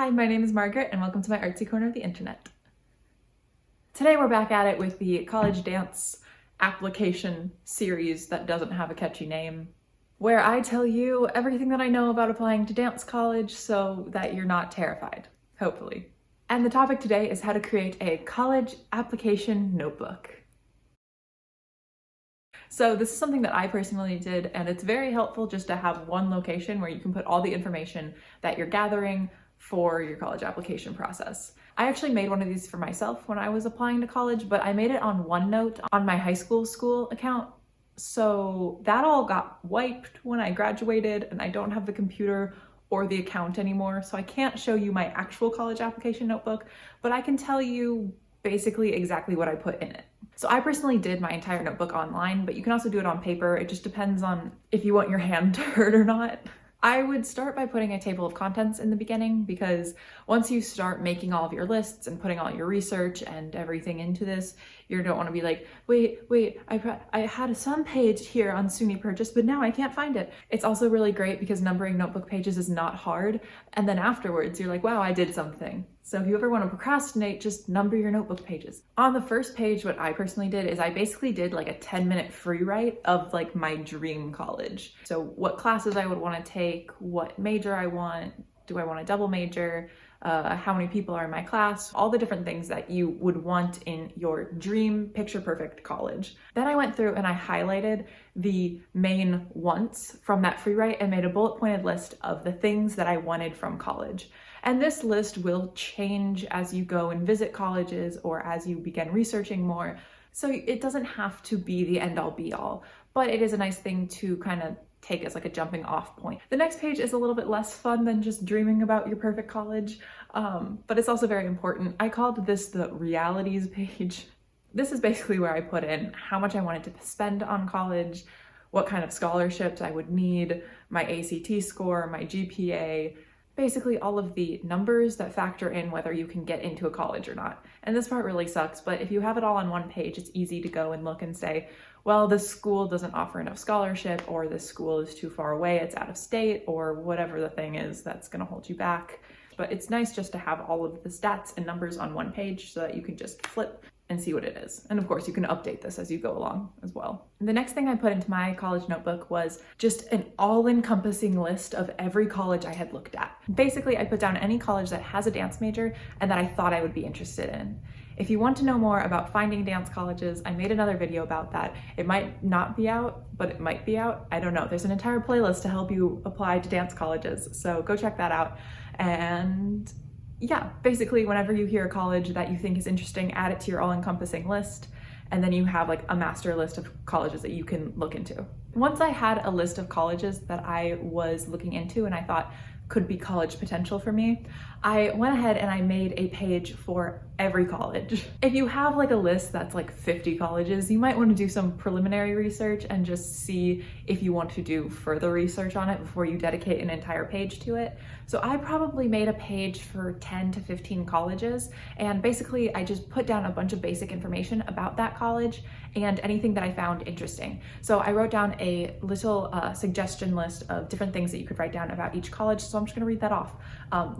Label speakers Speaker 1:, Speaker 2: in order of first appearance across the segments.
Speaker 1: Hi, my name is Margaret and welcome to my artsy corner of the internet. Today we're back at it with the college dance application series that doesn't have a catchy name, where I tell you everything that I know about applying to dance college so that you're not terrified, hopefully. And the topic today is how to create a college application notebook. So this is something that I personally did, and it's very helpful just to have one location where you can put all the information that you're gathering for your college application process. I actually made one of these for myself when I was applying to college, but I made it on OneNote on my high school account. So that all got wiped when I graduated, and I don't have the computer or the account anymore. So I can't show you my actual college application notebook, but I can tell you basically exactly what I put in it. So I personally did my entire notebook online, but you can also do it on paper. It just depends on if you want your hand to hurt or not. I would start by putting a table of contents in the beginning, because once you start making all of your lists and putting all your research and everything into this, you don't want to be like, wait, I had some page here on SUNY Purchase, but now I can't find it. It's also really great because numbering notebook pages is not hard. And then afterwards, you're like, wow, I did something. So if you ever want to procrastinate, just number your notebook pages. On the first page, what I personally did is I basically did like a 10-minute free write of like my dream college. So what classes I would want to take, what major I want, do I want a double major, how many people are in my class, all the different things that you would want in your dream picture perfect college. Then I went through and I highlighted the main wants from that free write and made a bullet pointed list of the things that I wanted from college. And this list will change as you go and visit colleges or as you begin researching more. So it doesn't have to be the end all be all, but it is a nice thing to kind of take as like a jumping off point. The next page is a little bit less fun than just dreaming about your perfect college, but it's also very important. I called this the realities page. This is basically where I put in how much I wanted to spend on college, what kind of scholarships I would need, my ACT score, my GPA, basically all of the numbers that factor in whether you can get into a college or not. And this part really sucks, but if you have it all on one page, it's easy to go and look and say, well, this school doesn't offer enough scholarship, or this school is too far away, it's out of state, or whatever the thing is that's gonna hold you back. But it's nice just to have all of the stats and numbers on one page so that you can just flip and see what it is. And of course, you can update this as you go along as well. The next thing I put into my college notebook was just an all-encompassing list of every college I had looked at. Basically, I put down any college that has a dance major and that I thought I would be interested in. If you want to know more about finding dance colleges, I made another video about that. It might not be out, but it might be out. I don't know. There's an entire playlist to help you apply to dance colleges, so go check that out. And yeah, basically whenever you hear a college that you think is interesting, add it to your all-encompassing list, and then you have like a master list of colleges that you can look into. Once I had a list of colleges that I was looking into and I thought could be college potential for me, I went ahead and I made a page for every college. If you have like a list that's like 50 colleges, you might want to do some preliminary research and just see if you want to do further research on it before you dedicate an entire page to it. So I probably made a page for 10 to 15 colleges, and basically I just put down a bunch of basic information about that college and anything that I found interesting. So I wrote down a little suggestion list of different things that you could write down about each college, so I'm just gonna read that off.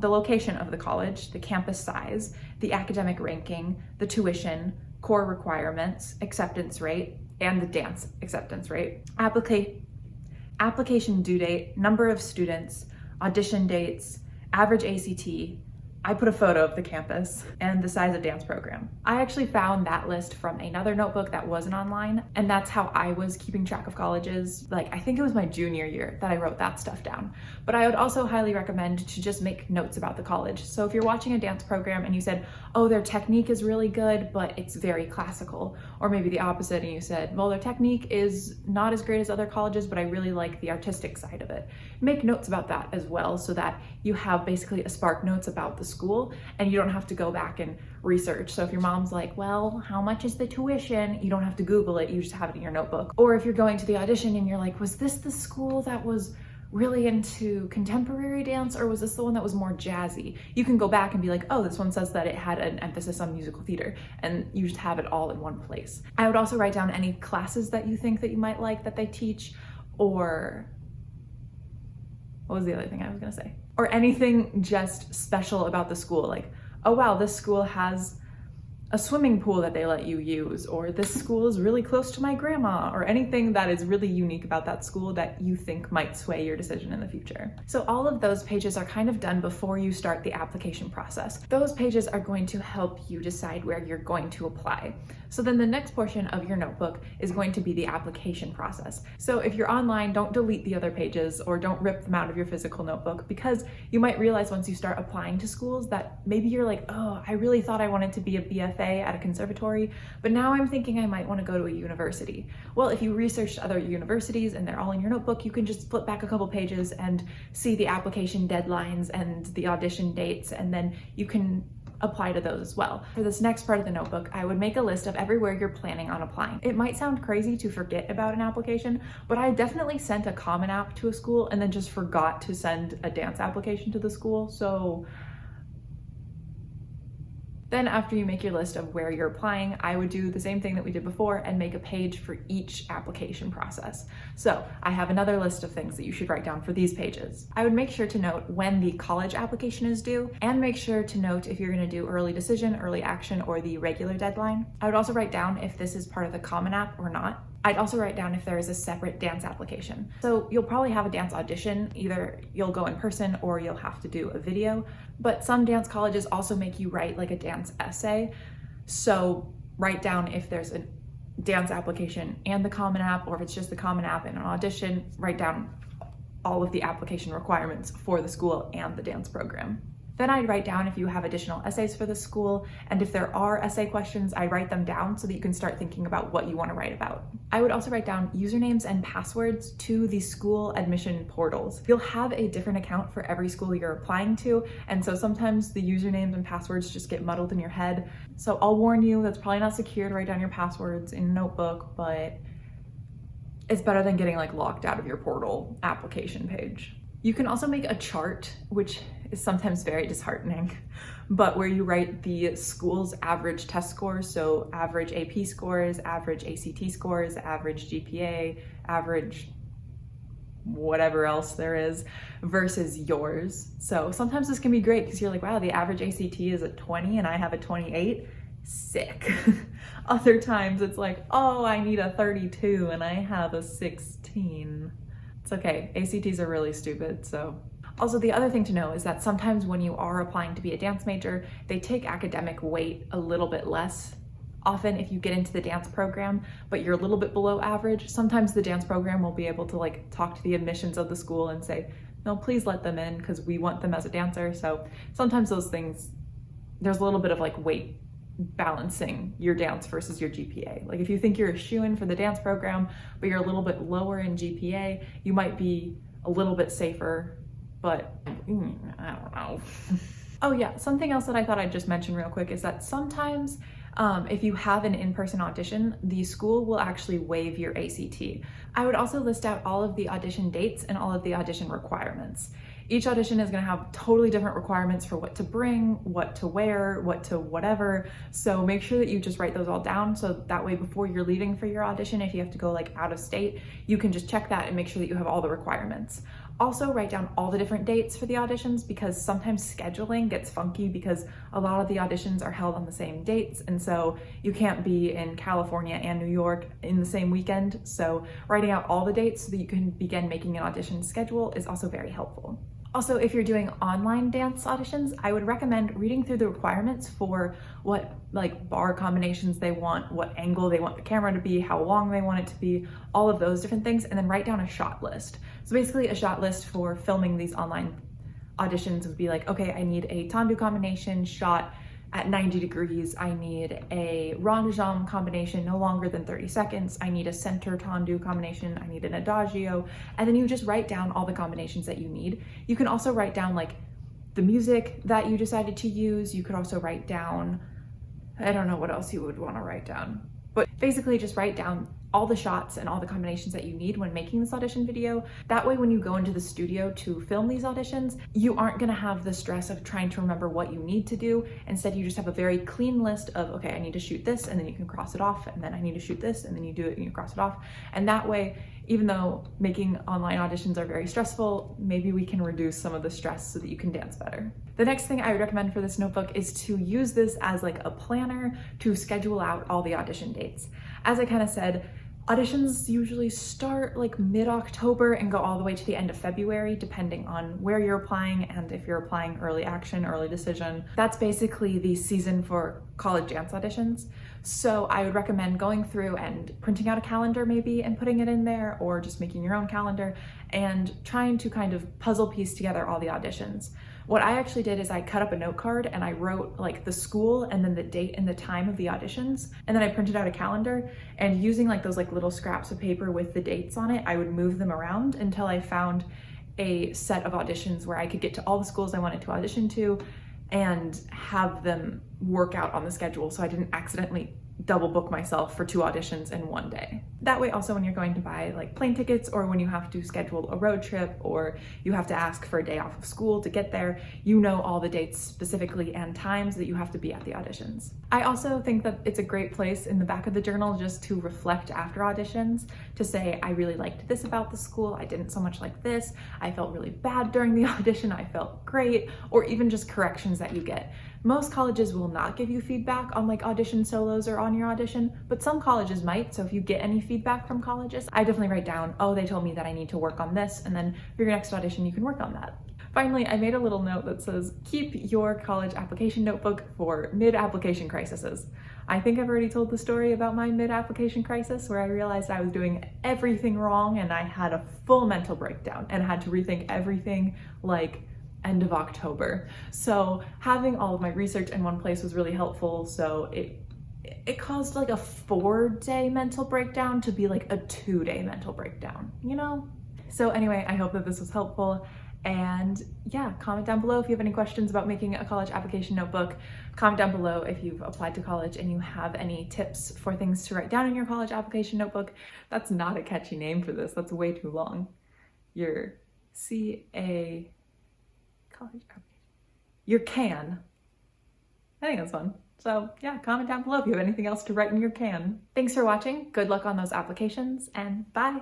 Speaker 1: The location of the college, the campus size, the academic ranking, the tuition, core requirements, acceptance rate, and the dance acceptance rate, application due date, number of students, audition dates, average ACT. I put a photo of the campus and the size of dance program. I actually found that list from another notebook that wasn't online, and that's how I was keeping track of colleges. Like, I think it was my junior year that I wrote that stuff down. But I would also highly recommend to just make notes about the college. So if you're watching a dance program and you said, oh, their technique is really good, but it's very classical, or maybe the opposite, and you said, well, their technique is not as great as other colleges, but I really like the artistic side of it. Make notes about that as well, so that you have basically a spark notes about the school and you don't have to go back and research. So if your mom's like, well, how much is the tuition? You don't have to Google it, you just have it in your notebook. Or if you're going to the audition and you're like, was this the school that was really into contemporary dance, or was this the one that was more jazzy? You can go back and be like, oh, this one says that it had an emphasis on musical theater, and you just have it all in one place. I would also write down any classes that you think that you might like that they teach, or what was the other thing I was gonna say? or anything just special about the school, like, oh wow, this school has a swimming pool that they let you use, or this school is really close to my grandma, or anything that is really unique about that school that you think might sway your decision in the future. So all of those pages are kind of done before you start the application process. Those pages are going to help you decide where you're going to apply. So then the next portion of your notebook is going to be the application process. So if you're online, don't delete the other pages or don't rip them out of your physical notebook, because you might realize once you start applying to schools that maybe you're like, oh, I really thought I wanted to be a BFA at a conservatory, but now I'm thinking I might want to go to a university. Well, if you researched other universities and they're all in your notebook, you can just flip back a couple pages and see the application deadlines and the audition dates, and then you can apply to those as well. For this next part of the notebook, I would make a list of everywhere you're planning on applying. It might sound crazy to forget about an application, but I definitely sent a Common App to a school and then just forgot to send a dance application to the school. So then after you make your list of where you're applying, I would do the same thing that we did before and make a page for each application process. So I have another list of things that you should write down for these pages. I would make sure to note when the college application is due, and make sure to note if you're going to do early decision, early action, or the regular deadline. I would also write down if this is part of the Common App or not. I'd also write down if there is a separate dance application. So you'll probably have a dance audition, either you'll go in person or you'll have to do a video, but some dance colleges also make you write like a dance essay. So write down if there's a dance application and the Common App, or if it's just the Common App and an audition, write down all of the application requirements for the school and the dance program. Then I'd write down if you have additional essays for the school, and if there are essay questions, I write them down so that you can start thinking about what you want to write about. I would also write down usernames and passwords to the school admission portals. You'll have a different account for every school you're applying to, and so sometimes the usernames and passwords just get muddled in your head. So I'll warn you, that's probably not secure to write down your passwords in a notebook, but it's better than getting like locked out of your portal application page. You can also make a chart, which is sometimes very disheartening, but where you write the school's average test scores, so average AP scores, average ACT scores, average GPA, average whatever else there is, versus yours. So sometimes this can be great because you're like, wow, the average ACT is a 20 and I have a 28. Sick. Other times it's like, oh, I need a 32 and I have a 16. It's okay, ACTs are really stupid, so. Also, the other thing to know is that sometimes when you are applying to be a dance major, they take academic weight a little bit less. Often if you get into the dance program, but you're a little bit below average, sometimes the dance program will be able to like talk to the admissions of the school and say, no, please let them in because we want them as a dancer. So sometimes those things, there's a little bit of like weight balancing your dance versus your GPA. Like if you think you're a shoo-in for the dance program, but you're a little bit lower in GPA, you might be a little bit safer, but I don't know. Oh yeah, something else that I thought I'd just mention real quick is that sometimes if you have an in-person audition, the school will actually waive your ACT. I would also list out all of the audition dates and all of the audition requirements. Each audition is going to have totally different requirements for what to bring, what to wear, what to whatever. So make sure that you just write those all down, so that way before you're leaving for your audition, if you have to go like out of state, you can just check that and make sure that you have all the requirements. Also write down all the different dates for the auditions, because sometimes scheduling gets funky because a lot of the auditions are held on the same dates, and so you can't be in California and New York in the same weekend. So writing out all the dates so that you can begin making an audition schedule is also very helpful. Also, if you're doing online dance auditions, I would recommend reading through the requirements for what like bar combinations they want, what angle they want the camera to be, how long they want it to be, all of those different things, and then write down a shot list. So basically a shot list for filming these online auditions would be like, okay, I need a tendu combination shot at 90 degrees. I need a rond de jambe combination no longer than 30 seconds. I need a center tendu combination. I need an adagio. And then you just write down all the combinations that you need. You can also write down like the music that you decided to use. You could also write down, I don't know what else you would want to write down, but basically just write down all the shots and all the combinations that you need when making this audition video. That way when you go into the studio to film these auditions, you aren't gonna have the stress of trying to remember what you need to do. Instead, you just have a very clean list of, okay, I need to shoot this, and then you can cross it off, and then I need to shoot this, and then you do it and you cross it off. And that way Even though making online auditions are very stressful, maybe we can reduce some of the stress so that you can dance better. The next thing I would recommend for this notebook is to use this as like a planner to schedule out all the audition dates. As I kind of said, auditions usually start like mid-October and go all the way to the end of February, depending on where you're applying and if you're applying early action, early decision. That's basically the season for college dance auditions. So I would recommend going through and printing out a calendar maybe and putting it in there, or just making your own calendar and trying to kind of puzzle piece together all the auditions. What I actually did is I cut up a note card and I wrote like the school and then the date and the time of the auditions. And then I printed out a calendar, and using like those like little scraps of paper with the dates on it, I would move them around until I found a set of auditions where I could get to all the schools I wanted to audition to and have them work out on the schedule so I didn't accidentally double book myself for 2 auditions in one day. That way also when you're going to buy like plane tickets, or when you have to schedule a road trip, or you have to ask for a day off of school to get there, you know all the dates specifically and times that you have to be at the auditions. I also think that it's a great place in the back of the journal just to reflect after auditions, to say, I really liked this about the school, I didn't so much like this, I felt really bad during the audition, I felt great, or even just corrections that you get. Most colleges will not give you feedback on like audition solos or on your audition, but some colleges might. So if you get any feedback from colleges, I definitely write down, oh, they told me that I need to work on this, and then for your next audition, you can work on that. Finally, I made a little note that says, keep your college application notebook for mid-application crises. I think I've already told the story about my mid-application crisis where I realized I was doing everything wrong and I had a full mental breakdown and had to rethink everything like end of October. So having all of my research in one place was really helpful. So it caused like a 4-day mental breakdown to be like a 2-day mental breakdown, you know? So anyway, I hope that this was helpful. And yeah, comment down below if you have any questions about making a college application notebook. Comment down below if you've applied to college and you have any tips for things to write down in your college application notebook. That's not a catchy name for this. That's way too long. Your CA college application. Your can. I think that's fun. So yeah, comment down below if you have anything else to write in your can. Thanks for watching. Good luck on those applications, and bye.